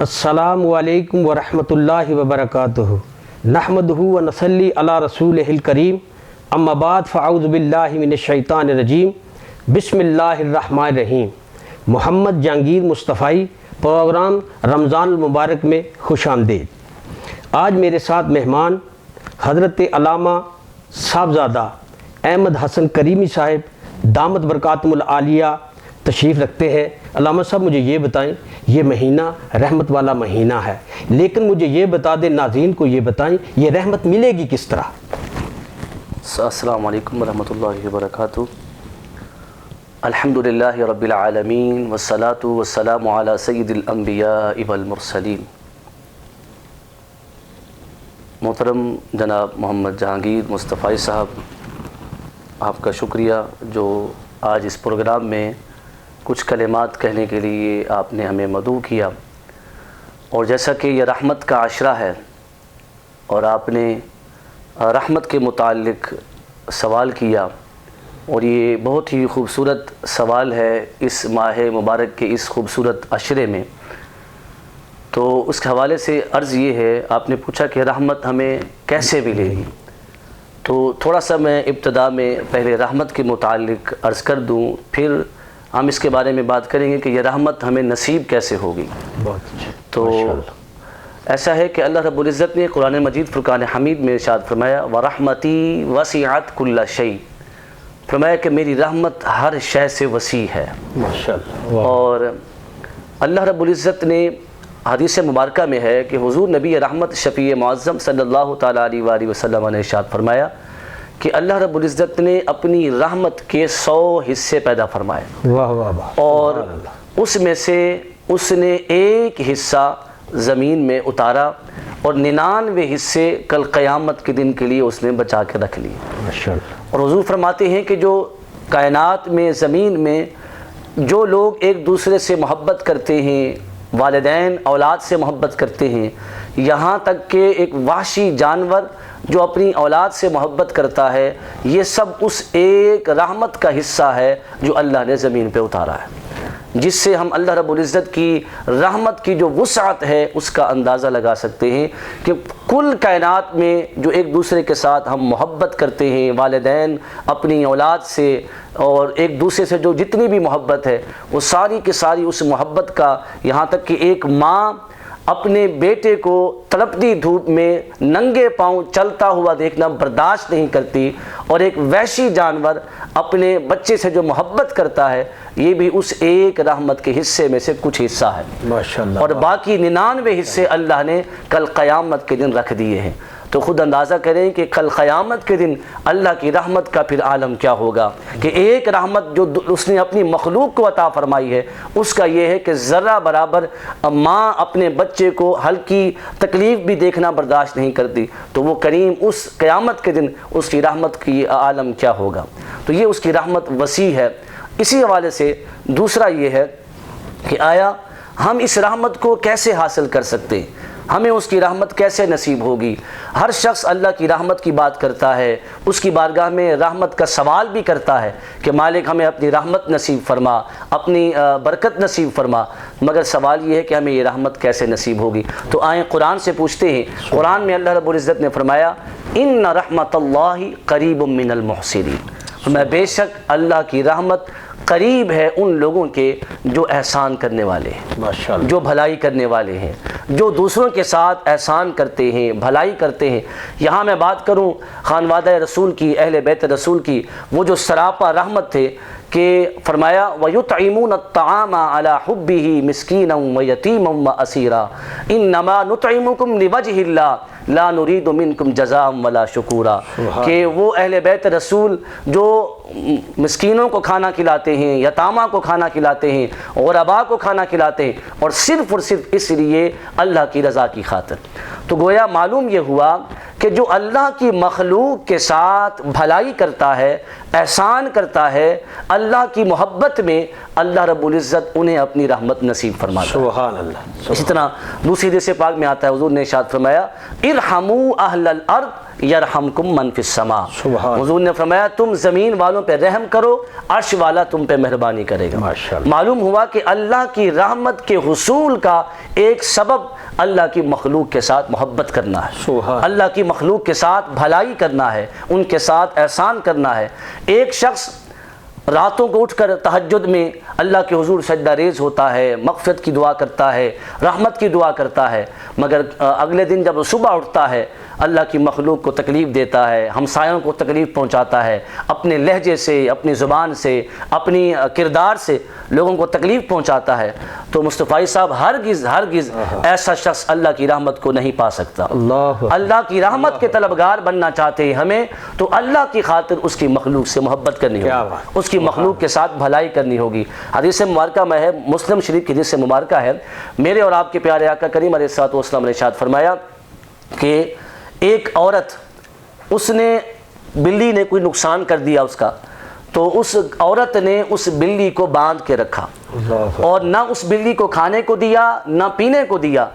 السلام علیکم ورحمۃ اللہ وبرکاتہ نحمدہ و نصلی علی رسولہ الکریم اما بعد فاعوذ باللہ من الشیطان الرجیم بسم اللہ الرحمن الرحیم۔ محمد جہانگیر مصطفی پروگرام رمضان المبارک میں خوش آمدید۔ آج میرے ساتھ مہمان حضرت علامہ صاحبزادہ احمد حسن کریمی صاحب دامت برکاتہم العالیہ تشریف رکھتے ہیں۔ علامہ صاحب مجھے یہ بتائیں، یہ مہینہ رحمت والا مہینہ ہے، لیکن مجھے یہ بتا دیں، ناظرین کو یہ بتائیں، یہ رحمت ملے گی کس طرح؟ السلام علیکم ورحمۃ اللہ وبرکاتہ۔ الحمدللہ رب العالمین والصلاة والسلام علی سید الانبیاء والمرسلین۔ محترم جناب محمد جہانگیر مصطفی صاحب، آپ کا شکریہ جو آج اس پروگرام میں کچھ کلمات کہنے کے لیے آپ نے ہمیں مدعو کیا، اور جیسا کہ یہ رحمت کا عشرہ ہے اور آپ نے رحمت کے متعلق سوال کیا، اور یہ بہت ہی خوبصورت سوال ہے اس ماہ مبارک کے اس خوبصورت عشرے میں، تو اس کے حوالے سے عرض یہ ہے، آپ نے پوچھا کہ رحمت ہمیں کیسے ملے گی، تو تھوڑا سا میں ابتدا میں پہلے رحمت کے متعلق عرض کر دوں، پھر ہم اس کے بارے میں بات کریں گے کہ یہ رحمت ہمیں نصیب کیسے ہوگی۔ تو ایسا ہے کہ اللہ رب العزت نے قرآن مجید فرقان حمید میں ارشاد فرمایا وَرَحْمَتِي وَسِعَتْ كُلَّ شَيْءٍ، فرمایا کہ میری رحمت ہر شے سے وسیع ہے۔ اور اللہ رب العزت نے حدیث مبارکہ میں ہے کہ حضور نبی رحمت شفیع معظم صلی اللہ تعالیٰ علیہ وآلہ وسلم نے ارشاد فرمایا کہ اللہ رب العزت نے اپنی رحمت کے 100 حصے پیدا فرمائے، اور اس میں سے اس نے ایک حصہ زمین میں اتارا، اور 99 حصے کل قیامت کے دن کے لیے اس نے بچا کے رکھ لیے۔ اور حضور فرماتے ہیں کہ جو کائنات میں، زمین میں جو لوگ ایک دوسرے سے محبت کرتے ہیں، والدین اولاد سے محبت کرتے ہیں، یہاں تک کہ ایک وحشی جانور جو اپنی اولاد سے محبت کرتا ہے، یہ سب اس ایک رحمت کا حصہ ہے جو اللہ نے زمین پہ اتارا ہے، جس سے ہم اللہ رب العزت کی رحمت کی جو وسعت ہے اس کا اندازہ لگا سکتے ہیں کہ کل کائنات میں جو ایک دوسرے کے ساتھ ہم محبت کرتے ہیں، والدین اپنی اولاد سے اور ایک دوسرے سے جو جتنی بھی محبت ہے، وہ ساری کی ساری اس محبت کا، یہاں تک کہ ایک ماں اپنے بیٹے کو تڑپتی دھوپ میں ننگے پاؤں چلتا ہوا دیکھنا برداشت نہیں کرتی، اور ایک وحشی جانور اپنے بچے سے جو محبت کرتا ہے، یہ بھی اس ایک رحمت کے حصے میں سے کچھ حصہ ہے، ماشاءاللہ، اور باقی 99 حصے اللہ نے کل قیامت کے دن رکھ دیے ہیں۔ تو خود اندازہ کریں کہ کل قیامت کے دن اللہ کی رحمت کا پھر عالم کیا ہوگا، کہ ایک رحمت جو اس نے اپنی مخلوق کو عطا فرمائی ہے، اس کا یہ ہے کہ ذرہ برابر ماں اپنے بچے کو ہلکی تکلیف بھی دیکھنا برداشت نہیں کرتی، تو وہ کریم اس قیامت کے دن اس کی رحمت کی عالم کیا ہوگا۔ تو یہ اس کی رحمت وسیع ہے۔ اسی حوالے سے دوسرا یہ ہے کہ آیا ہم اس رحمت کو کیسے حاصل کر سکتے ہیں، ہمیں اس کی رحمت کیسے نصیب ہوگی؟ ہر شخص اللہ کی رحمت کی بات کرتا ہے، اس کی بارگاہ میں رحمت کا سوال بھی کرتا ہے کہ مالک ہمیں اپنی رحمت نصیب فرما، اپنی برکت نصیب فرما، مگر سوال یہ ہے کہ ہمیں یہ رحمت کیسے نصیب ہوگی؟ تو آئیں قرآن سے پوچھتے ہیں۔ قرآن میں اللہ رب العزت نے فرمایا ان رحمت اللہ قریب من المحسنین، میں بے شک اللہ کی رحمت قریب ہے ان لوگوں کے جو احسان کرنے والے ہیں، جو بھلائی کرنے والے ہیں، جو دوسروں کے ساتھ احسان کرتے ہیں، بھلائی کرتے ہیں۔ یہاں میں بات کروں خانوادہ رسول کی، اہل بیت رسول کی، وہ جو سراپا رحمت تھے کہ فرمایا وَيُطْعِمُونَ الطَّعَامَ عَلَى حُبِّهِ مِسْكِينًا وَيَتِيمًا وَأَسِيرًا إِنَّمَا نُطْعِمُكُمْ لِوَجْهِ اللَّهِ لَا نُرِيدُ مِنْكُمْ جَزَاءً وَلَا شُكُورًا، کہ وہ اہل بیت رسول جو مسکینوں کو کھانا کھلاتے ہیں، یتامہ کو کھانا کھلاتے ہیں، غرباء کو کھانا کھلاتے ہیں، اور صرف اس لیے اللہ کی رضا کی خاطر۔ تو گویا معلوم یہ ہوا کہ جو اللہ کی مخلوق کے ساتھ بھلائی کرتا ہے، احسان کرتا ہے، اللہ کی محبت میں اللہ رب العزت انہیں اپنی رحمت نصیب فرماتا ہے۔ سبحان اللہ۔ اسی طرح دوسری حدیث پاک میں آتا ہے، حضور نے ارشاد فرمایا ارحموا اہل الارض یرحمکم من فی السماء۔ سبحان۔ حضور نے فرمایا تم زمین والوں پہ رحم کرو، عرش والا تم پہ مہربانی کرے گا۔ ماشاءاللہ۔ معلوم ہوا کہ اللہ کی رحمت کے حصول کا ایک سبب اللہ کی مخلوق کے ساتھ محبت کرنا ہے، سبحان۔ اللہ کی مخلوق کے ساتھ بھلائی کرنا ہے، ان کے ساتھ احسان کرنا ہے۔ ایک شخص راتوں کو اٹھ کر تہجد میں اللہ کے حضور سجدہ ریز ہوتا ہے، مغفرت کی دعا کرتا ہے، رحمت کی دعا کرتا ہے، مگر اگلے دن جب وہ صبح اٹھتا ہے اللہ کی مخلوق کو تکلیف دیتا ہے، ہمسایوں کو تکلیف پہنچاتا ہے، اپنے لہجے سے، اپنی زبان سے، اپنی کردار سے لوگوں کو تکلیف پہنچاتا ہے، تو مصطفی صاحب ہرگز ایسا شخص اللہ کی رحمت کو نہیں پا سکتا۔ اللہ کی رحمت کے طلبگار بننا چاہتے ہیں ہمیں تو اللہ کی خاطر اس کی مخلوق سے محبت کرنی ہوگی، اس کی مخلوق کے ساتھ بھلائی کرنی ہوگی۔ حدیث مبارکہ میں ہے، مسلم شریف کی حدیث مبارکہ ہے، میرے اور آپ کے پیارے آقا کریم علیہ الصلوۃ والسلام نے ارشاد فرمایا کہ ایک عورت، اس نے بلی نے کوئی نقصان کر دیا اس کا، تو اس عورت نے اس بلی کو باندھ کے رکھا اور نہ اس بلی کو کھانے کو دیا نہ پینے کو دیا،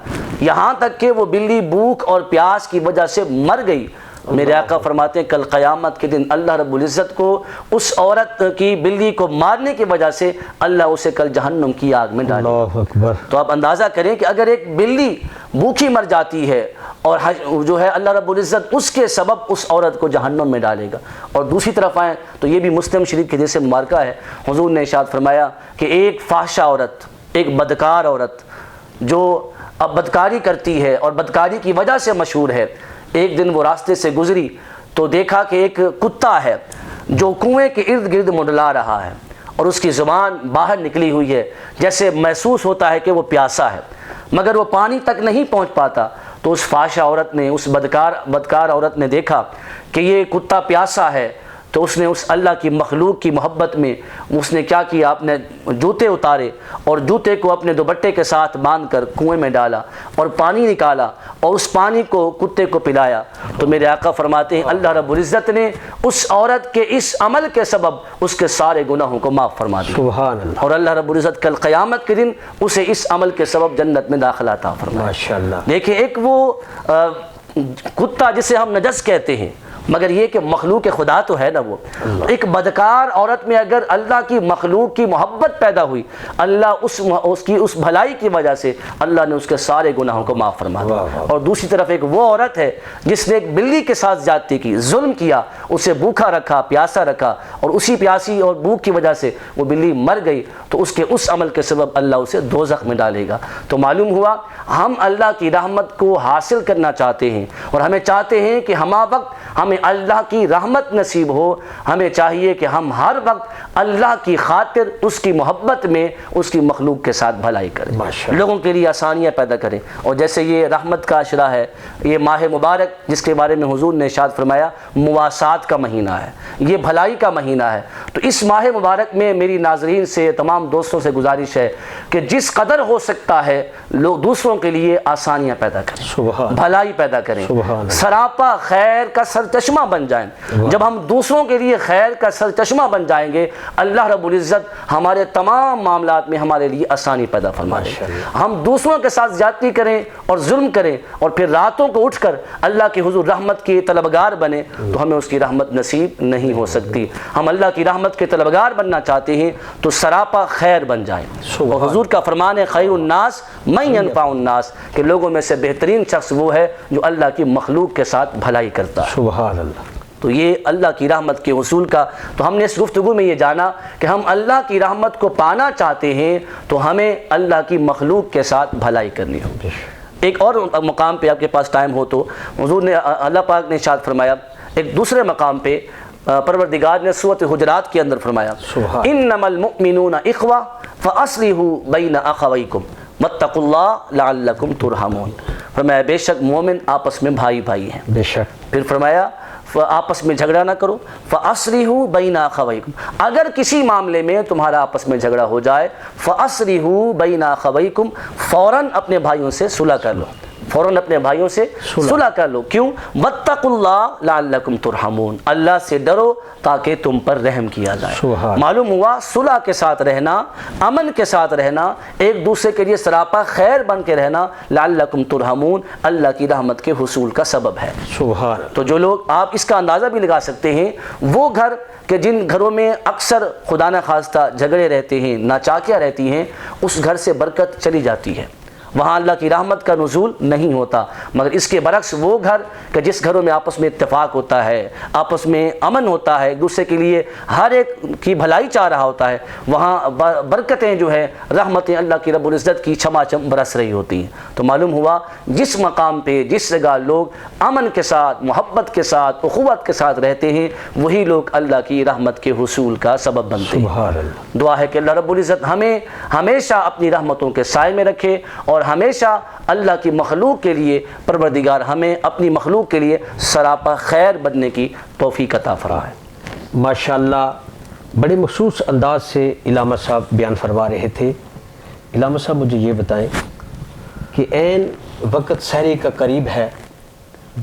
یہاں تک کہ وہ بلی بھوک اور پیاس کی وجہ سے مر گئی۔ میرے آقا فرماتے ہیں کل قیامت کے دن اللہ رب العزت کو اس عورت کی بلی کو مارنے کی وجہ سے اللہ اسے کل جہنم کی آگ میں ڈالے۔ اللہ اکبر۔ تو آپ اندازہ کریں کہ اگر ایک بلی بھوکی مر جاتی ہے اور جو ہے اللہ رب العزت اس کے سبب اس عورت کو جہنم میں ڈالے گا۔ اور دوسری طرف آئیں تو یہ بھی مسلم شریف کی حدیث مبارکہ ہے، حضور نے ارشاد فرمایا کہ ایک فاحشہ عورت، ایک بدکار عورت جو اب بدکاری کرتی ہے اور بدکاری کی وجہ سے مشہور ہے، ایک دن وہ راستے سے گزری تو دیکھا کہ ایک کتا ہے جو کنویں کے ارد گرد منڈلا رہا ہے اور اس کی زبان باہر نکلی ہوئی ہے، جیسے محسوس ہوتا ہے کہ وہ پیاسا ہے مگر وہ پانی تک نہیں پہنچ پاتا۔ تو اس فاحشہ عورت نے، اس بدکار عورت نے دیکھا کہ یہ کتا پیاسا ہے، تو اس نے اس اللہ کی مخلوق کی محبت میں اس نے کیا کیا، اپنے جوتے اتارے اور جوتے کو اپنے دوپٹے کے ساتھ باندھ کر کنویں میں ڈالا اور پانی نکالا اور اس پانی کو کتے کو پلایا۔ تو میرے آقا فرماتے ہیں اللہ رب العزت نے اس عورت کے اس عمل کے سبب اس کے سارے گناہوں کو معاف فرما دیا، سبحان اللہ۔ اور اللہ رب العزت کل قیامت کے دن اسے اس عمل کے سبب جنت میں داخلہ عطا فرمائے۔ ماشاءاللہ۔ دیکھیں ایک وہ کتا جسے ہم نجس کہتے ہیں، مگر یہ کہ مخلوق خدا تو ہے نا وہ، ایک بدکار عورت میں اگر اللہ کی مخلوق کی محبت پیدا ہوئی، اللہ اس کی اس بھلائی کی وجہ سے اللہ نے اس کے سارے گناہوں کو معاف فرما دیا۔ اور دوسری طرف ایک وہ عورت ہے جس نے ایک بلی کے ساتھ زیادتی کی، ظلم کیا، اسے بھوکا رکھا، پیاسا رکھا، اور اسی پیاسی اور بھوک کی وجہ سے وہ بلی مر گئی، تو اس کے اس عمل کے سبب اللہ اسے دوزخ میں ڈالے گا۔ تو معلوم ہوا ہم اللہ کی رحمت کو حاصل کرنا چاہتے ہیں اور ہمیں چاہتے ہیں کہ ہمہ وقت ہمیں اللہ کی رحمت نصیب ہو، ہمیں چاہیے کہ ہم ہر وقت اللہ کی خاطر اس کی محبت میں اس کی مخلوق کے ساتھ بھلائی کریں، لوگوں کے لیے آسانیاں پیدا کریں۔ اور جیسے یہ رحمت کا عشرہ ہے، یہ ماہ مبارک جس کے بارے میں حضور نے ارشاد فرمایا مواسات کا مہینہ ہے، یہ بھلائی کا مہینہ ہے، تو اس ماہ مبارک میں میری ناظرین سے، تمام دوستوں سے گزارش ہے کہ جس قدر ہو سکتا ہے لوگ دوسروں کے لیے آسانیاں پیدا کریں، بھلائی پیدا کریں، سراپا خیر کا سرچشمہ بن جائیں۔ جب ہم دوسروں کے لیے خیر کا سرچشمہ بن جائیں گے، اللہ رب العزت ہمارے تمام معاملات میں ہمارے لیے آسانی پیدا فرمائے۔ ہم دوسروں کے ساتھ زیادتی کریں اور ظلم کریں اور پھر راتوں کو اٹھ کر اللہ کے حضور رحمت کے طلبگار بنے، تو ہمیں اس کی رحمت نصیب نہیں ہو سکتی۔ ہم اللہ کی رحمت کے طلبگار بننا چاہتے ہیں تو سراپا خیر بن جائیں۔ اور حضور کا فرمان ہے خیر الناس من ينفع الناس، کہ لوگوں میں سے بہترین شخص وہ ہے جو اللہ کی مخلوق کے ساتھ بھلائی کرتا ہے۔ سبحان اللہ۔ تو یہ اللہ کی رحمت کے حصول کا، تو ہم نے اس گفتگو میں یہ جانا کہ ہم اللہ کی رحمت کو پانا چاہتے ہیں تو ہمیں اللہ کی مخلوق کے ساتھ بھلائی کرنی ہوگی۔ ایک اور مقام پہ آپ کے پاس ٹائم ہو تو حضور نے، اللہ پاک نے ارشاد فرمایا ایک دوسرے مقام پہ، پروردگار نے سورۃ حجرات کے اندر فرمایا انما المؤمنون اخوہ فاصلحوا بین اخویکم واتقوا اللہ لعلکم ترحمون۔ فرمایا بے شک مومن آپس میں بھائی بھائی ہیں، بے شک۔ پھر فرمایا آپس میں جھگڑا نہ کرو، فَأَصْلِحُوا بَيْنَ أَخَوَيْكُمْ، اگر کسی معاملے میں تمہارا آپس میں جھگڑا ہو جائے، فَأَصْلِحُوا بَيْنَ أَخَوَيْكُمْ، فوراً اپنے بھائیوں سے صلح کر لو۔ فوراً اپنے بھائیوں سے صلح کر لو. کیوں؟ واتقوا لعلکم ترحمون, اللہ سے ڈرو تاکہ تم پر رحم کیا جائے. معلوم ہوا صلح کے ساتھ رہنا, امن کے ساتھ رہنا, ایک دوسرے کے لیے سراپا خیر بن کے رہنا, لعلکم ترحمون, اللہ کی رحمت کے حصول کا سبب ہے. تو جو لوگ, آپ اس کا اندازہ بھی لگا سکتے ہیں, وہ گھر کہ جن گھروں میں اکثر خدا نہ خواستہ جھگڑے رہتے ہیں, ناچاکیاں رہتی ہیں, اس گھر سے برکت چلی جاتی ہے, وہاں اللہ کی رحمت کا نزول نہیں ہوتا. مگر اس کے برعکس وہ گھر کہ جس گھروں میں آپس میں اتفاق ہوتا ہے, آپس میں امن ہوتا ہے, ایک دوسرے کے لیے ہر ایک کی بھلائی چاہ رہا ہوتا ہے, وہاں برکتیں جو ہے, رحمتیں اللہ کی رب العزت کی چھماچم برس رہی ہوتی ہیں. تو معلوم ہوا جس مقام پہ, جس جگہ لوگ امن کے ساتھ, محبت کے ساتھ, اخوت کے ساتھ رہتے ہیں, وہی لوگ اللہ کی رحمت کے حصول کا سبب بنتے ہیں. دعا ہے کہ اللہ رب العزت ہمیں ہمیشہ اپنی رحمتوں کے سائے میں رکھے, اور ہمیشہ اللہ کی مخلوق کے لیے پروردگار ہمیں اپنی مخلوق کے لیے سراپا خیر بننے کی توفیق عطا فرمائے. ماشاءاللہ, بڑے مخصوص انداز سے علامہ صاحب بیان فرما رہے تھے. علامہ صاحب مجھے یہ بتائیں کہ عین وقت سحری کا قریب ہے,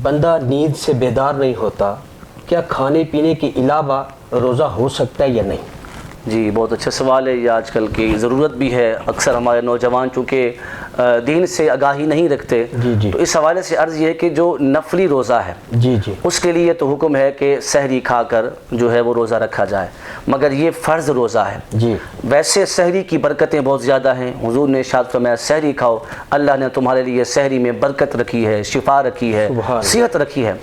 بندہ نیند سے بیدار نہیں ہوتا, کیا کھانے پینے کے علاوہ روزہ ہو سکتا ہے یا نہیں؟ جی بہت اچھا سوال ہے, یہ آج کل کی ضرورت بھی ہے. اکثر ہمارے نوجوان چونکہ دین سے آگاہی نہیں رکھتے, تو اس حوالے سے عرض یہ ہے کہ جو نفلی روزہ ہے اس کے لیے تو حکم ہے کہ سحری کھا کر جو ہے وہ روزہ رکھا جائے, مگر یہ فرض روزہ ہے. ویسے سحری کی برکتیں بہت زیادہ ہیں. حضور نے ارشاد فرمایا سحری کھاؤ, اللہ نے تمہارے لیے سحری میں برکت رکھی ہے, شفا رکھی ہے, صحت رکھی ہے.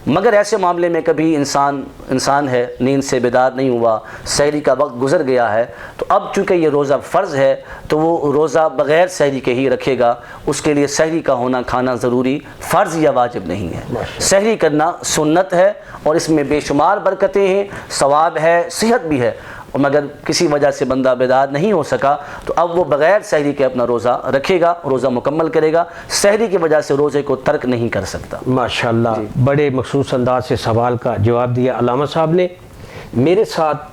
مگر ایسے معاملے میں کبھی انسان ہے, نیند سے بیدار نہیں ہوا, سحری کا وقت گزر گیا ہے, تو اب چونکہ یہ روزہ فرض ہے تو وہ روزہ بغیر سحری کے ہی رکھے گا. اس کے لیے سحری کا ہونا کھانا ضروری, فرض یا واجب نہیں ہے. سحری کرنا سنت ہے, اور اس میں بے شمار برکتیں ہیں, ثواب ہے, صحت بھی ہے. مگر کسی وجہ سے بندہ بیدار نہیں ہو سکا تو اب وہ بغیر سحری کے اپنا روزہ رکھے گا, روزہ مکمل کرے گا. سحری کی وجہ سے روزے کو ترک نہیں کر سکتا. ماشاءاللہ, بڑے مخصوص انداز سے سوال کا جواب دیا علامہ صاحب نے. میرے ساتھ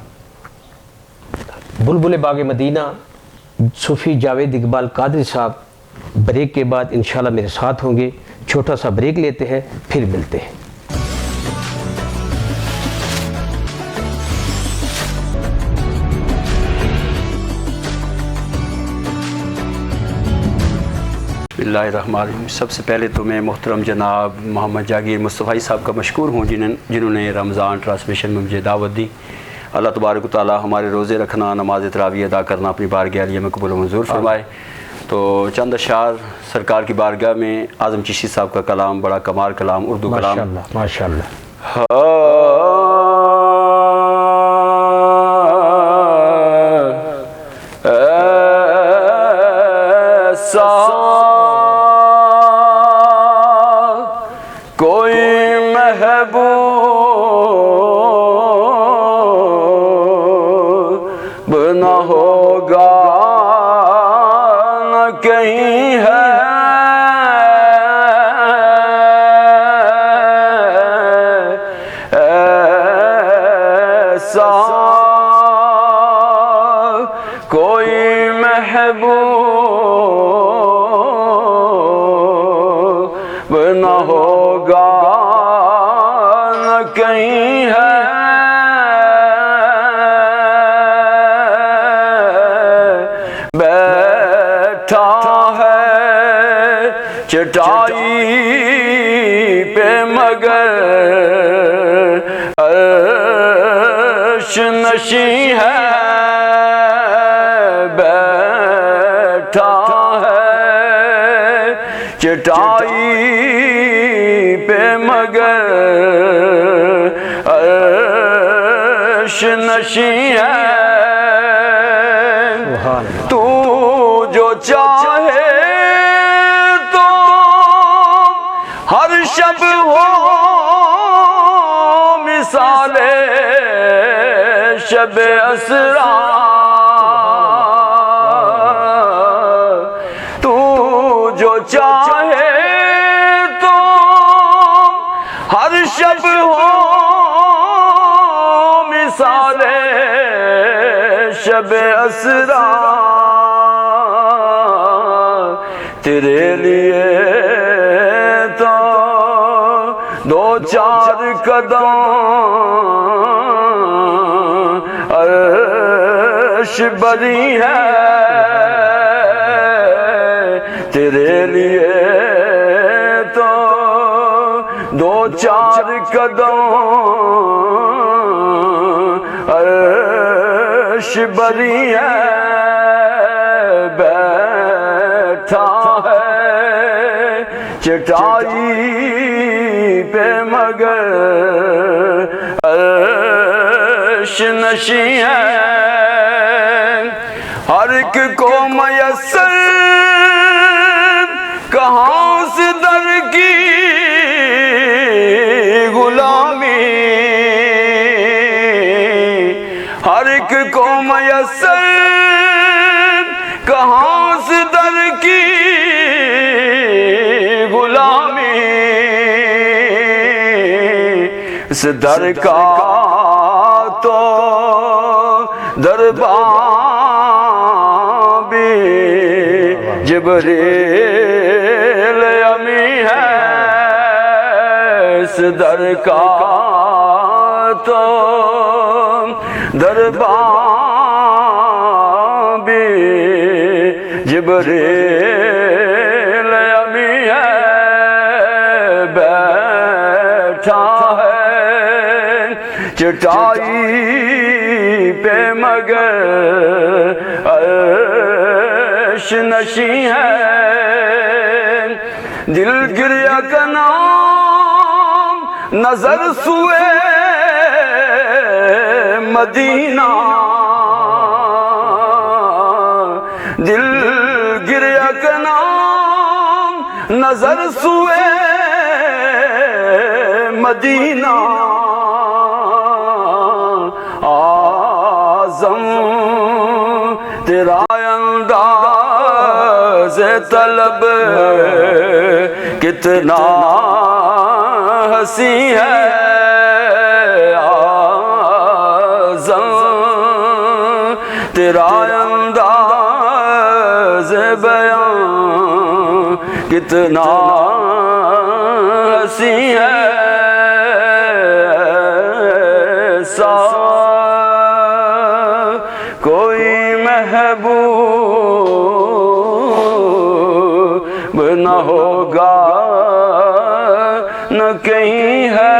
بلبل باغ مدینہ صوفی جاوید اقبال قادری صاحب بریک کے بعد انشاءاللہ میرے ساتھ ہوں گے. چھوٹا سا بریک لیتے ہیں, پھر ملتے ہیں. بسم اللہ الرحمن الرحیم. سب سے پہلے تو میں محترم جناب محمد جہانگیر مصطفی صاحب کا مشکور ہوں جنہوں نے رمضان ٹرانسمیشن میں مجھے دعوت دی. اللہ تبارک و تعالی ہمارے روزے رکھنا, نماز تراویح ادا کرنا اپنی بارگاہ عالیہ میں قبول و منظور فرمائے. تو چند اشعار سرکار کی بارگاہ میں. اعظم چشتی صاحب کا کلام, بڑا کمال کلام, اردو کلام. ماشاءاللہ. کوئی محبوب نہ ہوگا نہ کہیں ہے, ایسا کوئی محبوب نہ ہوگا نہ کہیں ہے, بیٹھا ہے چٹائی پہ مگر عرش نشیں ہے, بیٹھا ہے چٹائی پہ مگر عرش نشیں ہے. تو جو چاہے تو ہر شب ہو مثال شب اسرا, تو جو چاہے تو ہر شب ہو مثال شب اسرا. تیرے لیے قدم عرش بری ہے تیرے لیے تو دو چار قدم عرش بری ہے بیٹھا ہے چٹائی پہ مگر عرش نشیں ہے ہر ایک کو میسر کہاں سے در کی غلامی ہر ایک کو میسر کہاں سے در کی غلامی اس در کا تو دربار بھی جبریل امی ہے اس در کا تو دربار بھی جبریل امی ہے بیٹھا ہے چٹائی پہ مگر عرش نشیں ہے دل گریا کا نام نظر سوئے مدینہ دل گریا کا نام نظر سوئے مدینہ آزم تیرا انداز طلب کتنا ہنسی ہے آزم تیرا انداز بیان کتنا ہنسی ہے ایسا کوئی محبوب نہ ہوگا نہ کہیں ہے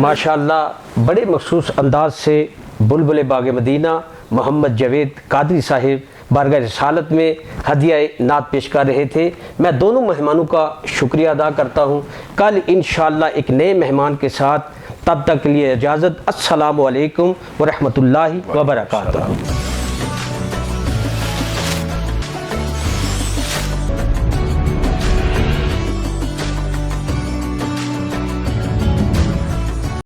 ماشاءاللہ بڑے مخصوص انداز سے بلبل باغ مدینہ محمد جاوید قادری صاحب بارگاہ رسالت میں ہدیہ نعت پیش کر رہے تھے. میں دونوں مہمانوں کا شکریہ ادا کرتا ہوں. کل انشاءاللہ ایک نئے مہمان کے ساتھ، تب تک کے لیے اجازت. السلام علیکم ورحمۃ اللہ وبرکاتہ.